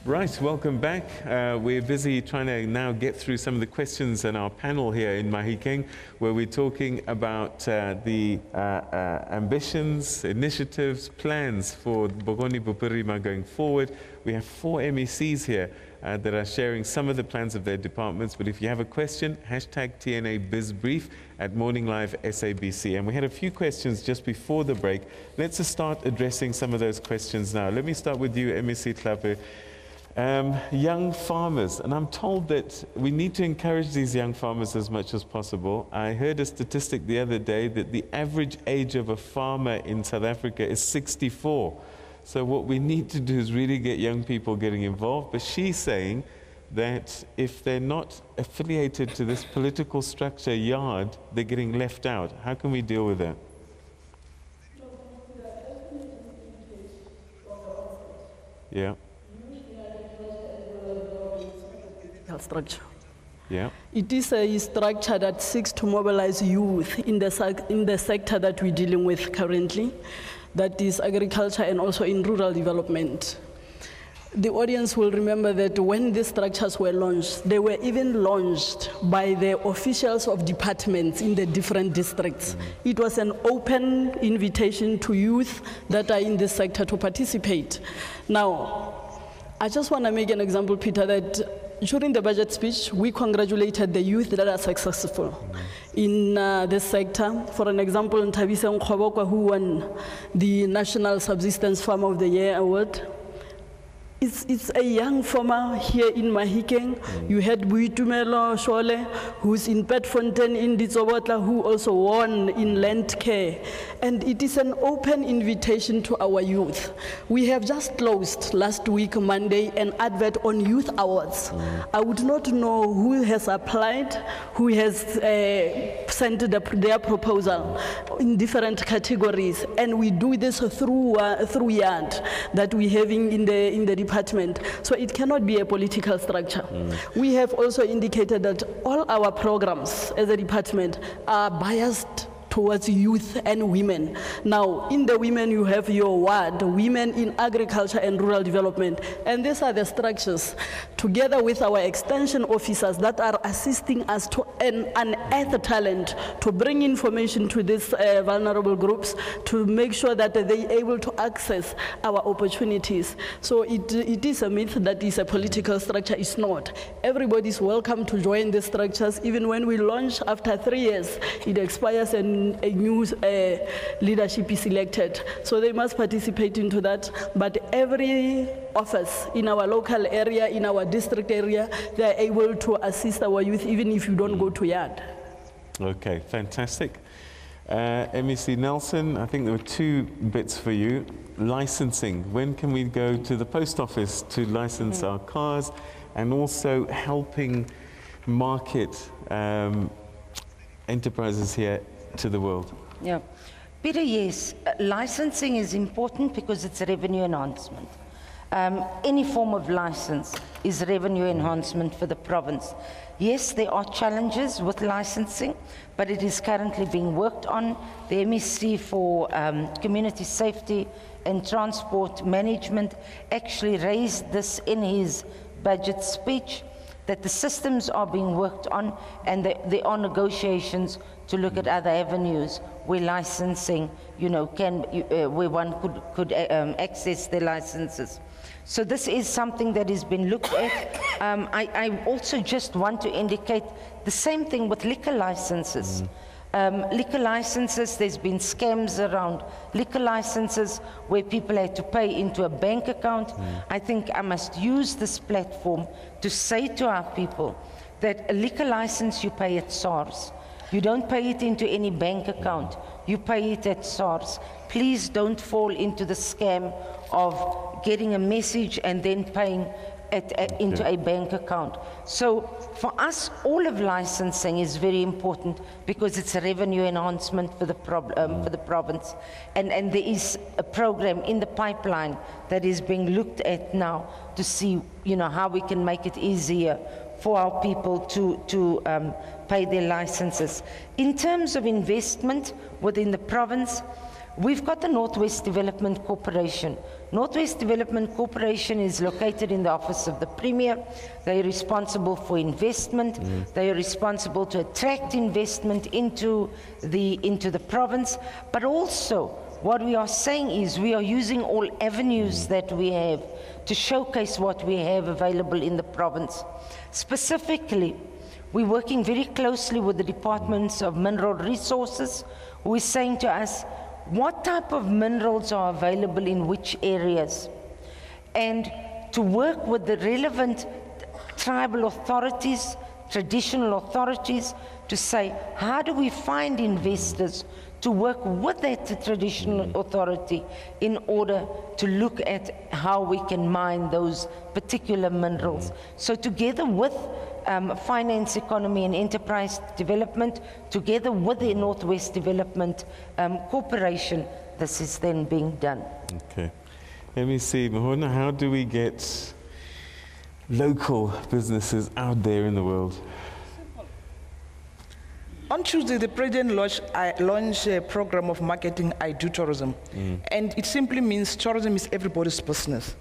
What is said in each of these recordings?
Right, welcome back. We're busy trying to now get through some of the questions in our panel here in Mahikeng, where we're talking about the ambitions, initiatives, plans for Bokgoni Bophirima going forward. We have 4 MECs here that are sharing some of the plans of their departments, but if you have a question, hashtag TNABizBrief at Morning Live SABC. And we had a few questions just before the break. Let's just start addressing some of those questions now. Let me start with you, MEC Tlhape. Young farmers, and I'm told that we need to encourage these young farmers as much as possible. I heard a statistic the other day that the average age of a farmer in South Africa is 64. So what we need to do is really get young people getting involved. But she's saying that if they're not affiliated to this political structure yard, they're getting left out. How can we deal with that? Yeah. Structure. Yeah. It is a structure that seeks to mobilize youth in the sector that we're dealing with currently, that is agriculture and also in rural development. The audience will remember that when these structures were launched, they were even launched by the officials of departments in the different districts. It was an open invitation to youth that are in this sector to participate. Now, I just want to make an example, Peter, that during the budget speech, we congratulated the youth that are successful in this sector. For an example, Nthabisa Nkgobokwa, who won the National Subsistence Farmer of the Year award. It's a young farmer here in Mahikeng. You had Buitumelo Shole, who's in Petfontein in Ditsobotla, who also won in land care. And it is an open invitation to our youth. We have just closed last week, Monday, an advert on Youth Awards. I would not know who has applied, who has sent their proposal in different categories. And we do this through YARD that we're having in the department. So it cannot be a political structure. We have also indicated that all our programs as a department are biased towards youth and women. Now, in the women, you have your ward, women in agriculture and rural development. And these are the structures, together with our extension officers that are assisting us to unearth talent, to bring information to these vulnerable groups, to make sure that they're able to access our opportunities. So it is a myth that is a political structure. It's not. Everybody's welcome to join the structures. Even when we launch after 3 years, it expires and a new leadership is elected. So they must participate into that. But every office in our local area, in our district area, they are able to assist our youth even if you don't go to yard. Okay, fantastic. MEC Nelson, I think there were 2 bits for you. Licensing. When can we go to the post office to license our cars, and also helping market enterprises here to the world? Yeah, Peter, yes, licensing is important because it's a revenue enhancement. Any form of license is revenue enhancement for the province. Yes, there are challenges with licensing, but it is currently being worked on. The MEC for Community Safety and Transport Management actually raised this in his budget speech, that the systems are being worked on, and there are negotiations to look at other avenues where licensing, you know, where one could access the licenses. So this is something that has been looked at. I also just want to indicate the same thing with liquor licenses. Liquor licenses, there's been scams around liquor licenses where people had to pay into a bank account. I think I must use this platform to say to our people that a liquor license you pay at SARS. You don't pay it into any bank account. You pay it at SARS. Please don't fall into the scam of getting a message and then paying into a bank account. So for us, all of licensing is very important because it's a revenue enhancement for the province. And there is a program in the pipeline that is being looked at now to see, you know, how we can make it easier for our people to pay their licenses. In terms of investment within the province, we've got the Northwest Development Corporation. Northwest Development Corporation is located in the office of the Premier. They are responsible for investment. They are responsible to attract investment into the province. But also, what we are saying is we are using all avenues that we have to showcase what we have available in the province. Specifically, we're working very closely with the Departments of Mineral Resources, who is saying to us, what type of minerals are available in which areas? And to work with the relevant tribal authorities, traditional authorities, to say, how do we find investors to work with that traditional authority in order to look at how we can mine those particular minerals. So together with Finance, Economy and Enterprise Development, together with the Northwest Development Corporation, this is then being done. Okay. Let me see, Mohono, how do we get local businesses out there in the world? On Tuesday, the President launched a program of marketing I Do Tourism. And it simply means tourism is everybody's business.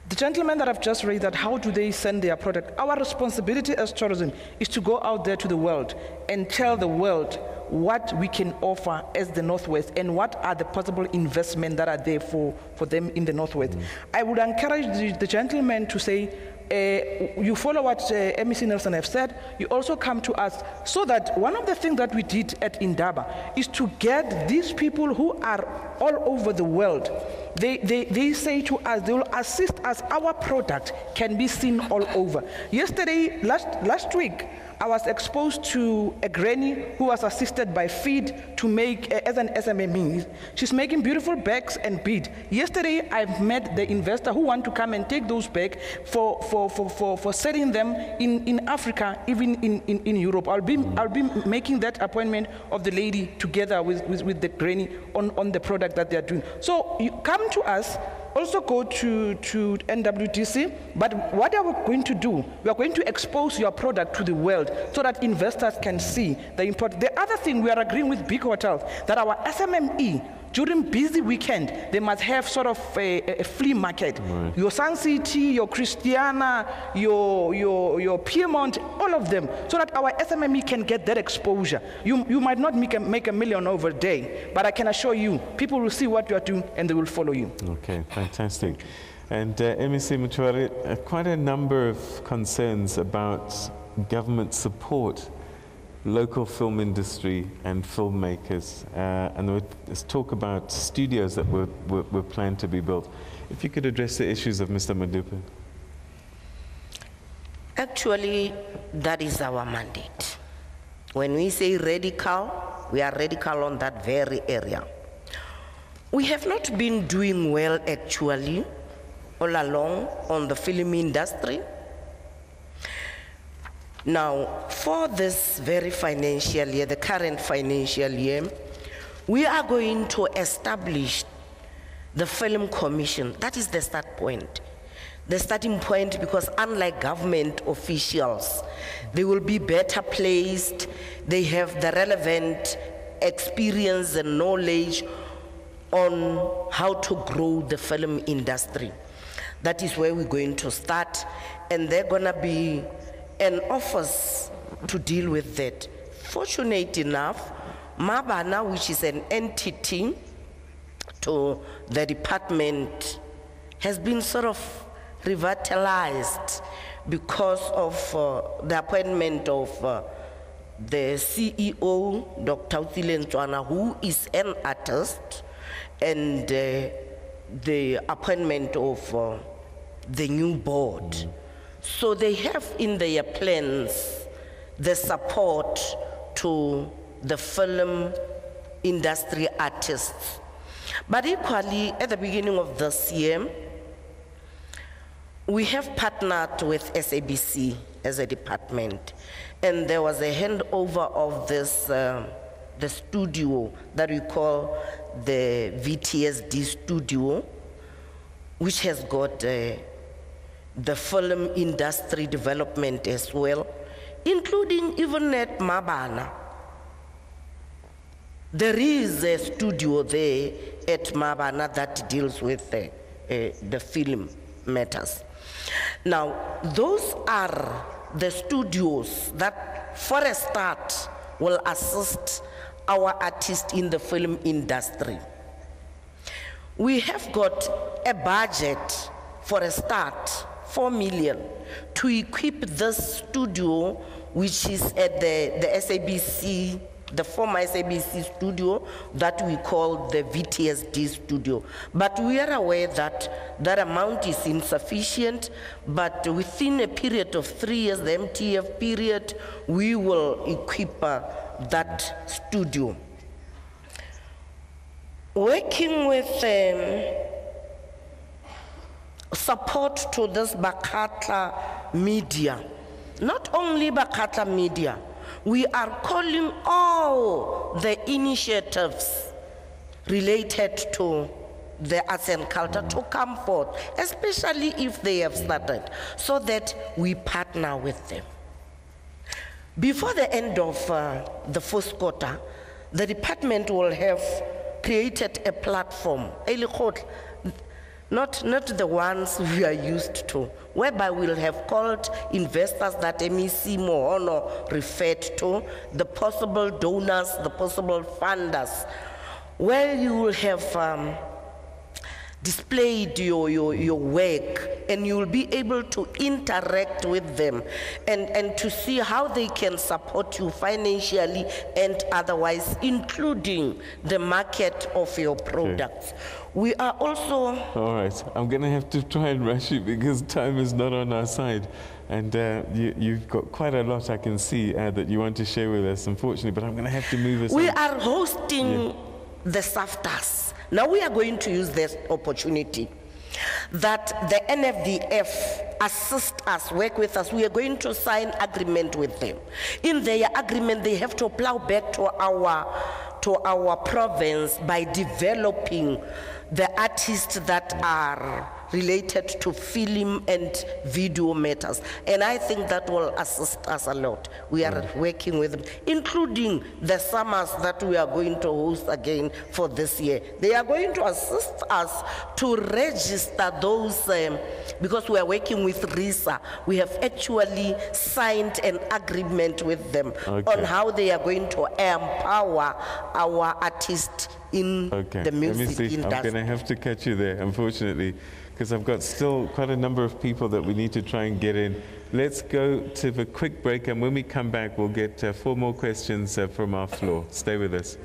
The gentleman that I've just raised that, how do they send their product? Our responsibility as tourism is to go out there to the world and tell the world what we can offer as the Northwest and what are the possible investments that are there for them in the Northwest. I would encourage the gentleman to say, you follow what MEC Nelson have said, you also come to us, so that one of the things that we did at Indaba is to get these people who are all over the world. They say to us, they will assist us, our product can be seen all over. Yesterday, last week, I was exposed to a granny who was assisted by Feed to make, as an SMME, she's making beautiful bags and beads. Yesterday, I've met the investor who want to come and take those bags for selling them in Africa, even in Europe. I'll be making that appointment of the lady together with the granny on the product that they're doing. So you come to us, also go to NWDC, but what are we going to do? We are going to expose your product to the world so that investors can see the import. The other thing, we are agreeing with big hotels that our SMME, during busy weekend, they must have sort of a flea market. Right. Your Sun City, your Christiana, your Piedmont, all of them, so that our SMME can get that exposure. You might not make $1 million over a day, but I can assure you, people will see what you are doing and they will follow you. Okay, fantastic. And MEC Mochware, quite a number of concerns about government support, local film industry and filmmakers, and let's talk about studios that were planned to be built. If you could address the issues of Mr. Madupe. Actually, that is our mandate. When we say radical, we are radical on that very area. We have not been doing well, actually, all along on the film industry. Now, for this very financial year, the current financial year, we are going to establish the Film Commission. That is the start point. The starting point, because unlike government officials, they will be better placed. They have the relevant experience and knowledge on how to grow the film industry. That is where we're going to start, and they're going to be an office to deal with that. Fortunate enough, Mabana, which is an entity to the department, has been sort of revitalized because of the appointment of the CEO, Dr. Tlhape, who is an artist, and the appointment of the new board. So they have in their plans the support to the film industry artists. But equally, at the beginning of this year, we have partnered with SABC as a department, and there was a handover of this the studio that we call the VTSD studio, which has got the film industry development as well, including even at Mabana. There is a studio there at Mabana that deals with the film matters. Now, those are the studios that, for a start, will assist our artists in the film industry. We have got a budget, for a start, 4 million, to equip this studio, which is at the SABC, the former SABC studio that we call the VTSD studio. But we are aware that that amount is insufficient, but within a period of 3 years, the MTF period, we will equip that studio. Working with support to this Bakatla media, not only Bakatla media, we are calling all the initiatives related to the arts and culture to come forth, especially if they have started, so that we partner with them. Before the end of the first quarter, the department will have created a platform, not the ones we are used to, whereby we'll have called investors that MEC Mohono referred to, the possible donors, the possible funders, where you will have displayed your work, and you will be able to interact with them and to see how they can support you financially and otherwise, including the market of your products. Okay. We are also... All right, I'm going to have to try and rush you because time is not on our side. And you've got quite a lot I can see that you want to share with us, unfortunately, but I'm going to have to move us on. We are hosting the SAFTAs. Now we are going to use this opportunity that the NFDF assist us, work with us. We are going to sign agreement with them. In their agreement, they have to plow back to our province by developing the artists that are related to film and video matters. And I think that will assist us a lot. We are working with them, including the summers that we are going to host again for this year. They are going to assist us to register those, because we are working with RISA. We have actually signed an agreement with them on how they are going to empower our artists in the music industry. I'm going to have to catch you there, unfortunately, because I've got still quite a number of people that we need to try and get in. Let's go to the quick break, and when we come back, we'll get 4 more questions from our floor. Stay with us.